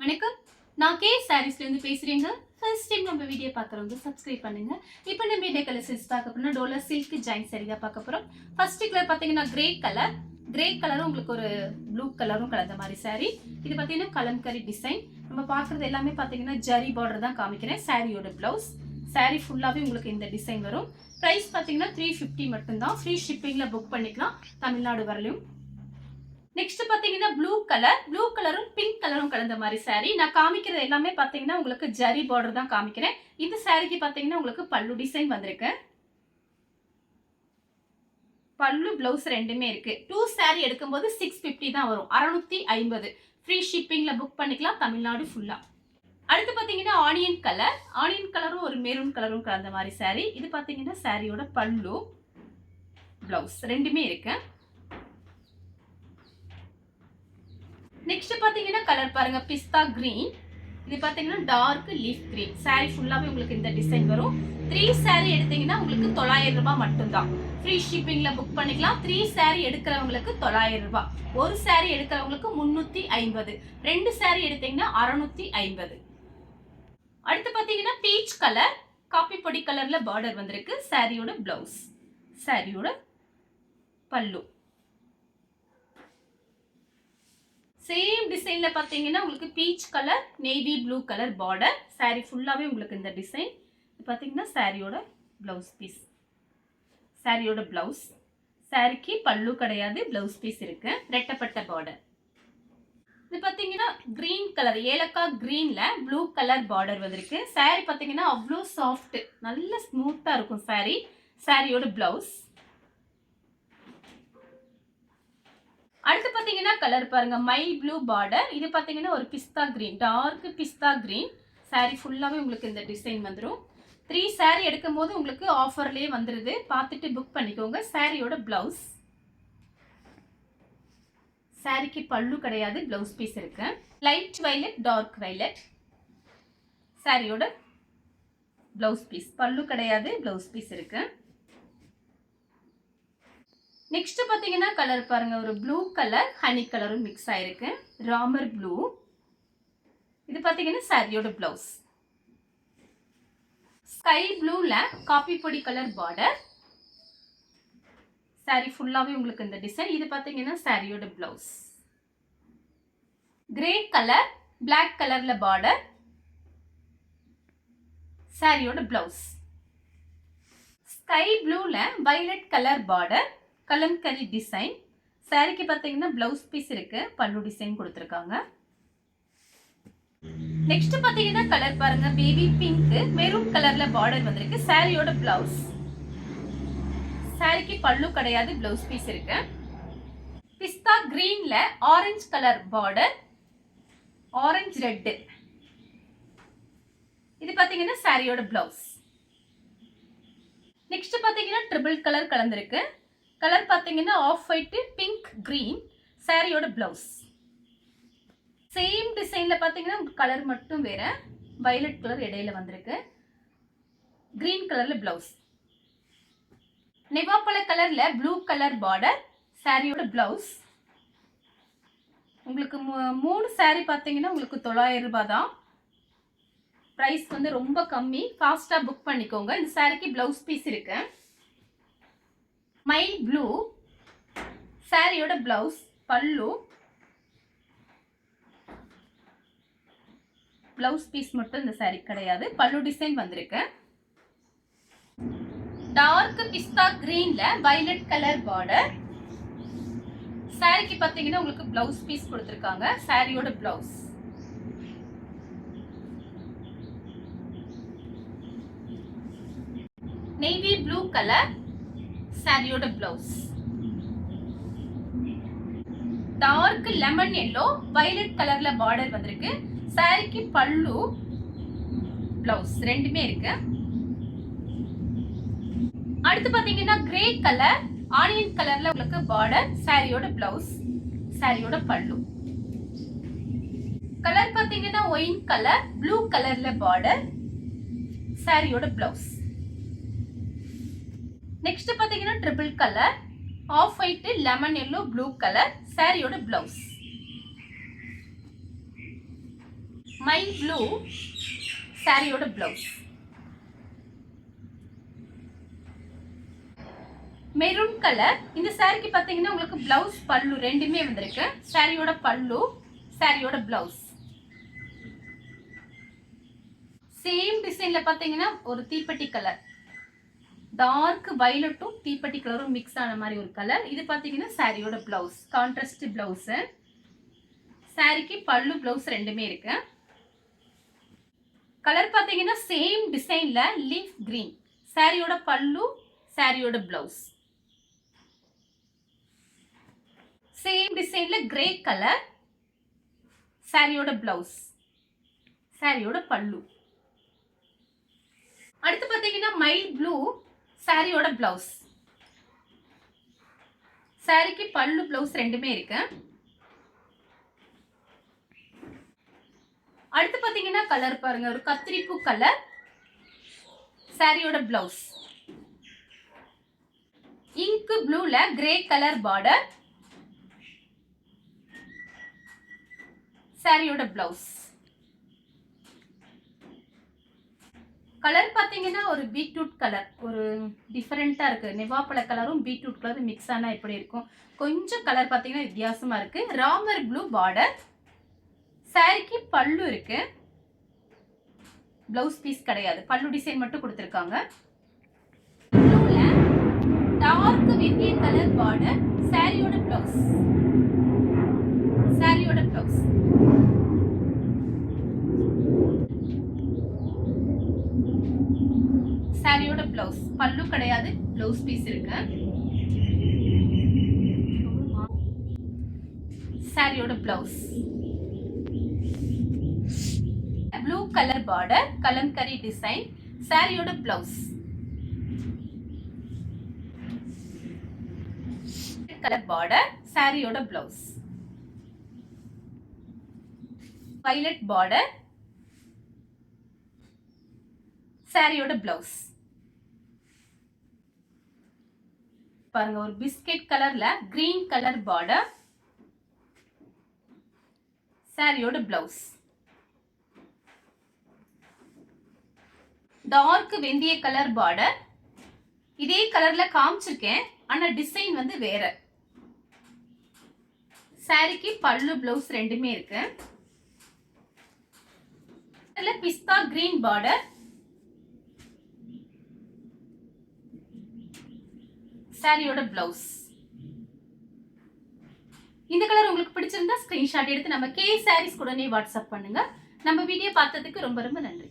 வணக்கம். நான் கே சாரீஸ்லேருந்து பேசுகிறேங்க. ஃபர்ஸ்ட் டைம் நம்ம வீடியோ பார்க்குறவங்க சப்ஸ்கிரைப் பண்ணுங்க. இப்போ நம்ம வீடியோ கலர்ஸ் பார்க்க போனால் டோலா சில்க் ஜாயின் சாரி தான் பார்க்க போகிறோம். ஃபர்ஸ்ட் கலர் பார்த்தீங்கன்னா கிரே கலரும் உங்களுக்கு ஒரு ப்ளூ கலரும் கலந்த மாதிரி சாரி. இது பார்த்தீங்கன்னா கலம்கரி டிசைன். நம்ம பார்க்குறது எல்லாமே பார்த்தீங்கன்னா ஜரி பார்டர் தான் காமிக்கிறேன். சாரியோட ப்ளவுஸ் சாரி ஃபுல்லாகவே உங்களுக்கு இந்த டிசைன் வரும். ப்ரைஸ் பார்த்தீங்கன்னா 350 மட்டும்தான். ஃப்ரீ ஷிப்பிங்கில் புக் பண்ணிக்கலாம் தமிழ்நாடு வரலையும். நெக்ஸ்ட் பாத்தீங்கன்னா ப்ளூ கலரும் பிங்க் கலரும் கலந்த மாதிரி சாரி. நான் காமிக்கிறது எல்லாமே பாத்தீங்கன்னா உங்களுக்கு ஜரி பார்டர் தான் காமிக்கிறேன். இந்த சாரிக்கு பாத்தீங்கன்னா உங்களுக்கு பல்லு டிசைன் வந்திருக்கு. பல்லு பிளவுஸ் ரெண்டுமே இருக்கு. 2 சாரி எடுக்கும்போது 650 தான் வரும். 650 ஃப்ரீ ஷிப்பிங்ல புக் பண்ணிக்கலாம் தமிழ்நாடு ஃபுல்லா. அடுத்து பாத்தீங்கன்னா ஆனியன் கலரும் ஒரு மெரூன் கலரும் கலந்த மாதிரி சாரி. இது பாத்தீங்கன்னா சாரியோட பல்லு பிளவுஸ் ரெண்டுமே இருக்கு. நெக்ஸ்ட் பாத்தீங்கன்னா கலர் பாருங்க, பிஸ்தா கிரீன். இது பாத்தீங்கன்னா டார்க் லீஃப் கிரீன். சாரி ஃபுல்லாவே உங்களுக்கு இந்த டிசைன் வரும். 3 சாரி எடுத்தீங்கன்னா உங்களுக்கு 900 ரூபாய் மட்டும்தான். ஃப்ரீ ஷிப்பிங்ல புக் பண்ணிக்கலாம். 3 சாரி எடுக்கிறவங்களுக்கு 900 ரூபாய். ஒரு சாரி எடுக்கிறவங்களுக்கு 350. 2 சாரி எடுத்தீங்கன்னா 650. அடுத்து பாத்தீங்கன்னா பீச் கலர், காபி பொடி கலர்ல பார்டர் வந்திருக்கு. சாரியோட பிளவுஸ், சாரியோட பல்லு சேம் டிசைன்ல பாத்தீங்கன்னா உங்களுக்கு peach colour, navy blue colour border. Sari ஃபுல்லாவே உங்களுக்கு இந்த டிசைன். பாத்தீங்கன்னா சாரியோட பிளவுஸ் பீஸ், சாரியோட பிளவுஸ். சாரிக்கு பல்லு கிடையாது, பிளவுஸ் பீஸ் இருக்கு. ரெட்டப்பட்ட பார்டர். இது பாத்தீங்கன்னா கிரீன் கலர், ஏலக்காய் கிரீன்ல ப்ளூ கலர் பார்டர் வந்திருக்கு. சாரி பாத்தீங்கன்னா அவ்வளோ சாஃப்ட், நல்ல ஸ்மூத்தா இருக்கும் சாரி. சாரியோட பிளவுஸ். அடுத்து பாத்தீங்கன்னா கலர் பாருங்க, மை ப்ளூ பார்டர். இது பாத்தீங்கன்னா ஒரு பிஸ்தா கிரீன், டார்க் பிஸ்தா கிரீன். சாரி ஃபுல்லாவே உங்களுக்கு இந்த டிசைன் வந்துடும். 3 சாரி எடுக்கும் போது உங்களுக்கு ஆஃபர்லயே வந்துருது. பார்த்துட்டு புக் பண்ணிக்கோங்க. சாரியோட பிளவுஸ், சாரிக்கு பல்லு கிடையாது, பிளவுஸ் பீஸ் இருக்கு. Light violet, dark violet. சாரியோட பிளவுஸ் பீஸ், பல்லு கிடையாது, பிளவுஸ் பீஸ் இருக்கு. நெக்ஸ்ட் பாத்தீங்கன்னா கலர் பாருங்க, ஒரு ப்ளூ கலர் ஹனி கலரும் மிக்ஸ் ஆயிருக்கு. ராமர் ப்ளூ. இது பாத்தீங்கன்னா சாரியோட பிளவுஸ். ஸ்கை ப்ளூல காபி பொடி கலர் பார்டர். சாரி ஃபுல்லாவே உங்களுக்கு இந்த டிசைன். இது பாத்தீங்கன்னா சாரியோட பிளவுஸ். கிரே கலர், பிளாக் கலர்ல பார்டர். சாரியோட பிளவுஸ். ஸ்கை ப்ளூல violet colour border, kalamkari design. சாரிக்கு பாத்தீங்கன்னா பிளவுஸ் பீஸ் இருக்கு, பல்லு டிசைன் கொடுத்திருக்காங்க. நெக்ஸ்ட் பாத்தீங்கன்னா கலர் பாருங்க, பேபி பிங்க், மெரூன் கலர்ல பார்டர் வந்திருக்கு. சாரியோட பிளவுஸ். சாரிக்கு பல்லு கிடையாது, பிளவுஸ் பீஸ் இருக்கு. பிஸ்தா கிரீன்ல orange colour border, orange red. இது பாத்தீங்கன்னா சாரியோட பிளவுஸ். நெக்ஸ்ட் பாத்தீங்கன்னா ட்ரிபிள் கலர் கலந்திருக்கு. கலர் பாத்தீங்கன்னா ஆஃப் ஒயிட், பிங்க், கிரீன். சாரியோட பிளவுஸ். சேம் டிசைன்ல பாத்தீங்கன்னா கலர் மட்டும் வேற, வயலட் கலர் இடையில வந்திருக்கு. கிரீன் கலர்ல பிளவுஸ். நெவாப்பழ கலர்ல ப்ளூ கலர் பார்டர். சாரியோட பிளவுஸ். உங்களுக்கு 3 சாரி பாத்தீங்கன்னா உங்களுக்கு 900 ரூபாய் தான். பிரைஸ் வந்து ரொம்ப கம்மி. ஃபாஸ்டா புக் பண்ணிக்கோங்க. இந்த சாரிக்கு பிளவுஸ் பீஸ் இருக்கு. மை ப்ளூ. சாரியோட பிளவுஸ், பல்லு, பிளவுஸ் பீஸ் மட்டும் இந்த சாரி கிடையாது, பல்லு டிசைன் வந்திருக்கு. டார்க் பிஸ்தா கிரீன்ல வயலட் கலர் பார்டர். சாரிக்கு பாத்தீங்கன்னா உங்களுக்கு பிளவுஸ் பீஸ் கொடுத்திருக்காங்க. சாரியோட பிளவுஸ். நேவி ப்ளூ கலர், சாரியோட blouse. Dark lemon yellow, violet கலர்ல பார்டர் வந்திருக்கு. சாரிக்கு பல்லு, பிளவுஸ் ரெண்டுமே இருக்கு. அடுத்து பாத்தீங்கன்னா கிரே கலர், ஆனியன் கலர்ல உங்களுக்கு பார்டர். சாரியோட பிளவுஸ், சாரியோட பல்லு. கலர் பாத்தீங்கன்னா ஒயின் கலர், ப்ளூ கலர்ல பார்டர். சாரியோட பிளவுஸ். நெக்ஸ்ட் பாத்தீங்கன்னா triple colour, off white, lemon yellow, blue colour. சாரியோட பிளவுஸ். மை ப்ளூ சாரியோட பிளவுஸ். Maroon colour. இந்த சாரிக்கு பார்த்தீங்கன்னா உங்களுக்கு பிளவுஸ் பல்லு ரெண்டுமே வந்திருக்கு. சாரியோட பல்லு, சாரியோட பிளவுஸ். சேம் டிசைன்ல பார்த்தீங்கன்னா ஒரு தீப்பெட்டி கலர், டார்க் வயலட்டும் தீப்பெட்டி கலரும் மிக்ஸ் ஆன மாதிரி ஒரு கலர். இது பார்த்தீங்கன்னா சாரியோட பிளவுஸ், கான்ட்ராஸ்ட் பிளவுஸ். சாரிக்கு பல்லு பிளவுஸ் ரெண்டுமே இருக்கு. கலர் பார்த்தீங்கன்னா சேம் டிசைன்ல லீஃப் கிரீன். சாரியோட பல்லு, சாரியோட பிளவுஸ். சேம் டிசைன்ல கிரே கலர். சாரியோட பிளவுஸ், சாரியோட பல்லு. அடுத்து பார்த்தீங்கன்னா மைல் ப்ளூ சாரியோட பிளவுஸ். சாரிக்கு பல்லு பிளவுஸ் ரெண்டுமே இருக்கு. அடுத்து பார்த்தீங்கன்னா கலர் பாருங்க, ஒரு கத்திரிப்பூ கலர். சாரியோட பிளவுஸ் இங்க் ப்ளூல கிரே கலர் பார்டர். சாரியோட பிளவுஸ். கலர் பார்த்தீங்கன்னா ஒரு பீட்ரூட் கலர், ஒரு டிஃபரெண்டா இருக்கு. நெவாப்பழ கலரும் பீட்ரூட் கலரும் மிக்ஸ் ஆனா எப்படி இருக்கும், கொஞ்சம் கலர் பார்த்தீங்கன்னா வித்தியாசமா இருக்கு. Ramar blue border. சாரிக்கு பல்லு இருக்கு, பிளவுஸ் பீஸ் கிடையாது, பல்லு டிசைன் மட்டும் கொடுத்துருக்காங்க. ப்ளூல டார்க் வெந்தய கலர் பார்டர். சாரியோட பிளவுஸ், சாரியோட பிளவுஸ். சாரியோட பிளவுஸ் பல்லு கிடையாது, பிளவுஸ் பீஸ் இருக்கு. சாரியோட blouse blue colour border, kalamkari design. சாரியோட பிளவுஸ் கலர் பார்டர். சாரியோட பிளவுஸ் வயலட் பார்டர். சாரியோட பிளவுஸ் பாருங்க, ஒரு பிஸ்கட் கலர்ல கிரீன் கலர் பார்டர். சாரியோட பிளவுஸ் டார்க் வெந்தய கலர் பார்டர். இதே கலர்ல காமிச்சிருக்கேன், ஆனா டிசைன் வந்து வேற. சாரிக்கு பல்லு பிளவுஸ் ரெண்டுமே இருக்கு. பிஸ்தா கிரீன் பார்டர். சாரியோட பிளவுஸ். இந்த கலர் உங்களுக்கு பிடிச்சிருந்தா ஸ்கிரீன்ஷாட் எடுத்து நம்ம கே சாரீஸ் உடனே வாட்ஸ்அப் பண்ணுங்க. நம்ம வீடியோ பார்த்ததுக்கு ரொம்ப ரொம்ப நன்றி.